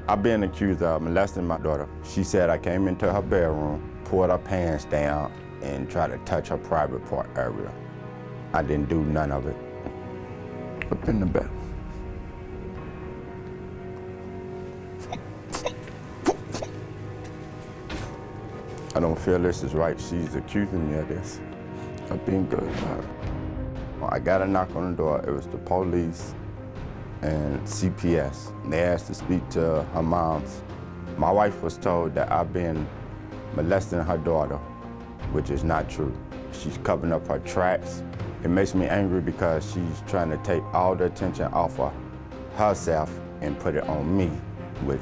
I've been accused of molesting my daughter. She said I came into her bedroom, pulled her pants down, and tried to touch her private part area. I didn't do none of it. Up in the bed. I don't feel this is right. She's accusing me of this. Of being good to her. I got a knock on the door. It was the police and CPS. They asked to speak to her moms. My wife was told that I've been molesting her daughter, which is not true. She's covering up her tracks. It makes me angry because she's trying to take all the attention off of herself and put it on me, which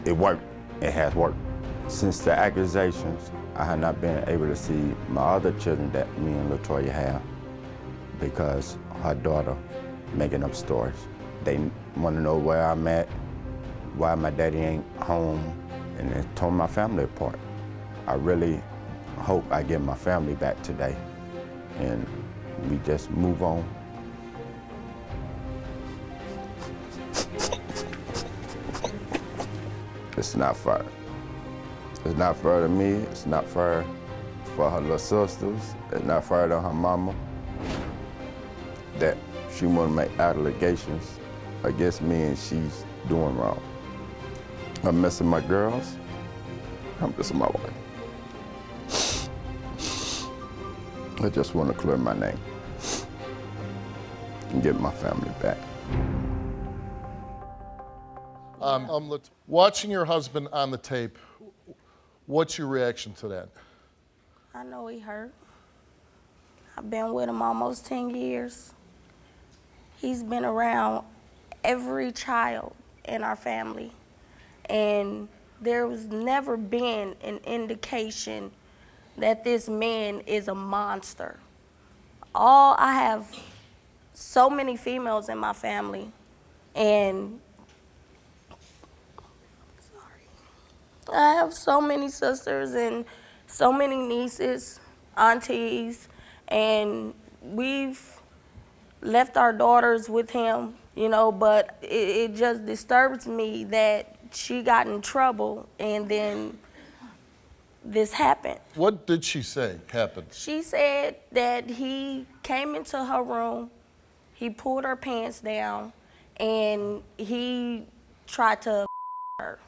it worked. It has worked. Since the accusations, I have not been able to see my other children that me and Latoya have because her daughter making up stories. They want to know where I'm at, why my daddy ain't home, and it tore my family apart. I really hope I get my family back today and we just move on. It's not fair. It's not fair to me, it's not fair for her little sisters, it's not fair to her mama that she want to make allegations against me and she's doing wrong. I'm missing my girls, I'm missing my wife. I just want to clear my name and get my family back. Watching your husband on the tape, what's your reaction to that? I know he hurt. I've been with him almost 10 years. He's been around every child in our family, and there was never been an indication that this man is a monster. I have so many females in my family, and I have so many sisters and so many nieces, aunties, and we've left our daughters with him, you know, but it just disturbs me that she got in trouble and then this happened. What did she say happened? She said that he came into her room, he pulled her pants down, and he tried to her.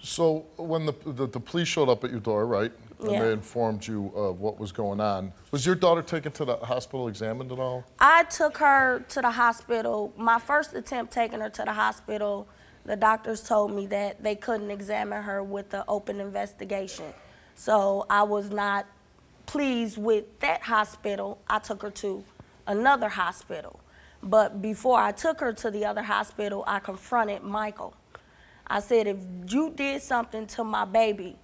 So when the police showed up at your door, right? And Yeah. they informed you of what was going on. Was your daughter taken to the hospital, examined at all? I took her to the hospital. My first attempt taking her to the hospital, the doctors told me that they couldn't examine her with the open investigation. So I was not pleased with that hospital. I took her to another hospital. But before I took her to the other hospital, I confronted Michael. I said, if you did something to my baby,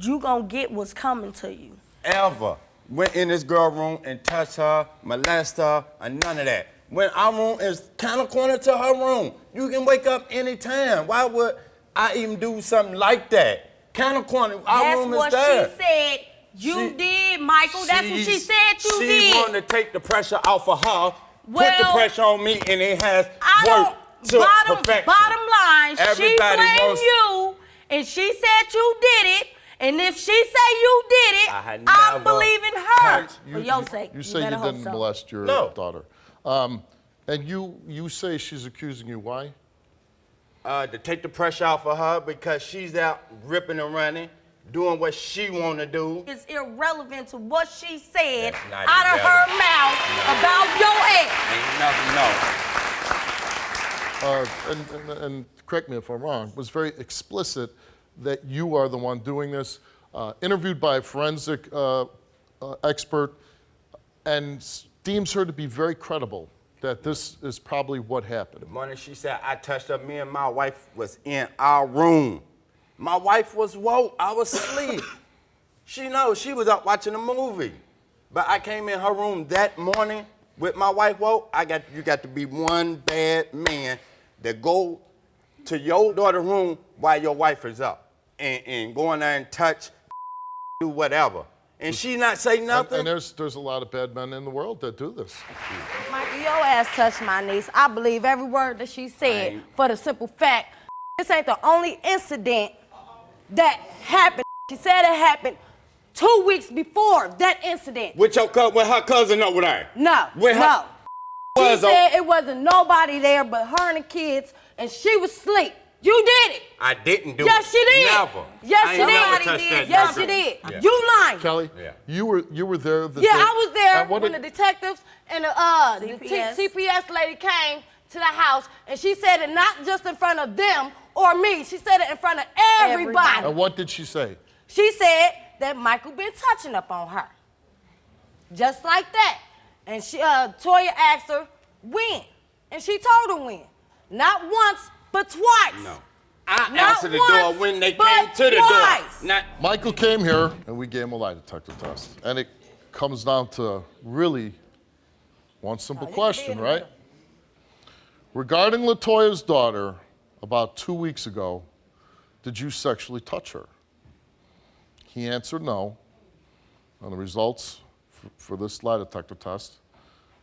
you gonna get what's coming to you. Ever went in this girl room and touched her, molest her, and none of that. When our room is kind of corner to her room, you can wake up anytime. Why would I even do something like that? Kind of corner, our room is there. That's what she said you did, Michael. That's what she said you did. She wanted to take the pressure off of her, put the pressure on me, and it has worked to perfection. Bottom line, she blamed wants you, and she said you did it. And if she say you did it, I'm believing her. For your sake, you say you didn't molest your daughter. And you say she's accusing you. Why? To take the pressure off of her because she's out ripping and running, doing what she want to do. It's irrelevant to what she said out of her mouth about your ass. Ain't nothing, no. And correct me if I'm wrong, was very explicit that you are the one doing this, interviewed by a forensic expert, and deems her to be very credible that this is probably what happened. The morning she said I touched her, me and my wife was in our room. My wife was woke, I was asleep. She knows, she was up watching a movie. But I came in her room that morning with my wife woke. You got to be one bad man that go to your daughter's room while your wife is up and go in there and touch, do whatever. And she not say nothing. And there's a lot of bad men in the world that do this. Mike, your ass touched my niece. I believe every word that she said for the simple fact, this ain't the only incident that happened. She said it happened 2 weeks before that incident. With her cousin over there? No, no. She said it wasn't nobody there but her and the kids, and she was asleep. You did it. I didn't do it. Yes, she did. Never. Yes, she Never did. Yes, she did. Yeah. You lying. Kelly, you were there the Yeah, day- I was there and what when did- the detectives and the CPS lady came to the house, and she said it not just in front of them or me. She said it in front of everybody. And what did she say? She said that Michael been touching up on her. Just like that. And she, Toya asked her when. And she told her when. Not once, but twice. No. I Not answered the once, door when they but came to the twice. door. Not Michael came here, and we gave him a lie detector test. And it comes down to really one simple question, right? Regarding Latoya's daughter, about 2 weeks ago, did you sexually touch her? He answered no. And the results for this lie detector test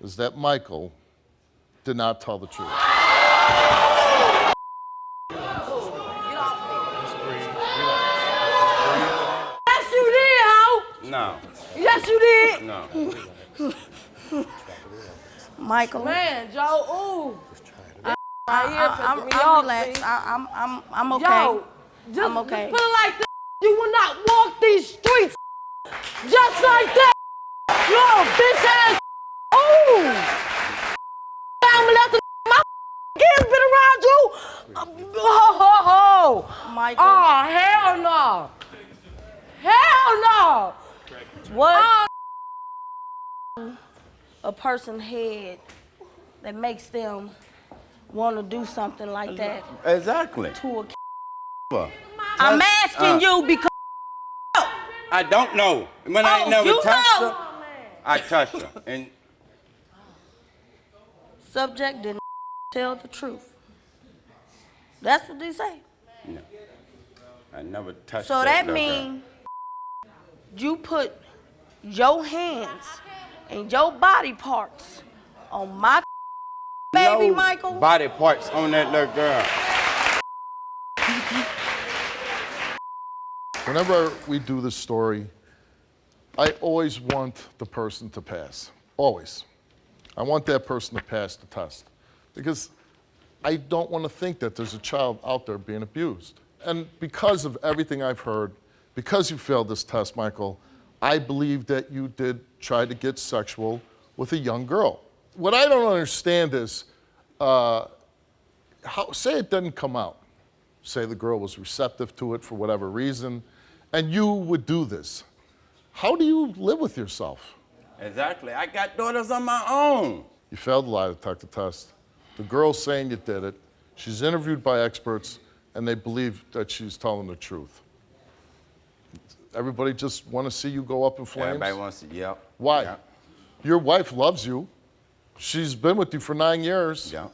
is that Michael did not tell the truth. Yes, you did, ho. no. Yes, you did. No. Michael, Man, Joe, ooh. I'm relaxed. I'm okay. Yo, just, I'm okay. Just put it like this. You will not walk these streets just like that. You bitch ass. Ooh. I'm gonna let my kids been around you. Michael. Oh, hell no. Hell no. What a person head that makes them want to do something like that Exactly. to a Well, I'm asking you because I don't know. When I ain't never you touched know. her, I touched her. And subject didn't tell the truth. That's what they say. no, I never touched So that that little girl. means you put your hands and your body parts on my baby, No Michael. body parts on that little girl. Whenever we do this story, I always want the person to pass. Always. I want that person to pass the test. Because I don't want to think that there's a child out there being abused. And because of everything I've heard, because you failed this test, Michael, I believe that you did try to get sexual with a young girl. What I don't understand is, say it didn't come out. Say the girl was receptive to it for whatever reason, and you would do this. How do you live with yourself? Exactly. I got daughters on my own. You failed the lie detector test. The girl's saying you did it. She's interviewed by experts, and they believe that she's telling the truth. Everybody just want to see you go up in flames? Everybody wants to, yep. Why? Yep. Your wife loves you. She's been with you for 9 years. Yep.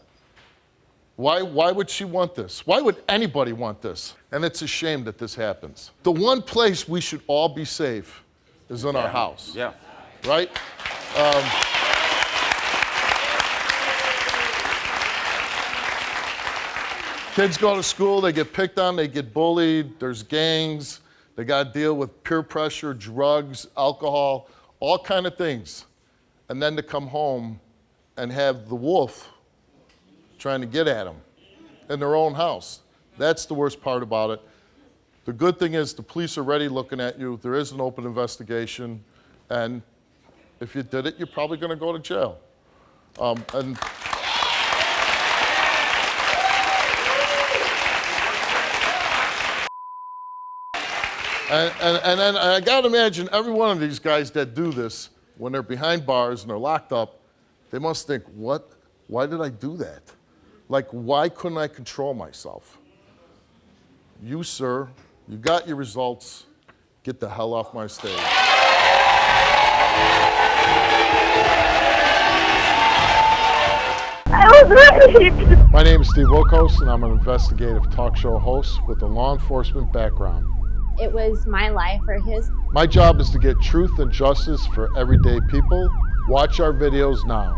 Why would she want this? Why would anybody want this? And it's a shame that this happens. The one place we should all be safe is in our house. Yeah. Right? Kids go to school, they get picked on, they get bullied, there's gangs, they gotta deal with peer pressure, drugs, alcohol, all kind of things. And then to come home and have the wolf trying to get at them in their own house. That's the worst part about it. The good thing is the police are already looking at you. There is an open investigation, and if you did it, you're probably going to go to jail. And then I got to imagine every one of these guys that do this, when they're behind bars and they're locked up, they must think, what? Why did I do that? Like, why couldn't I control myself? You, sir, you got your results. Get the hell off my stage. I was raped. My name is Steve Wilkos, and I'm an investigative talk show host with a law enforcement background. It was my life or his. My job is to get truth and justice for everyday people. Watch our videos now.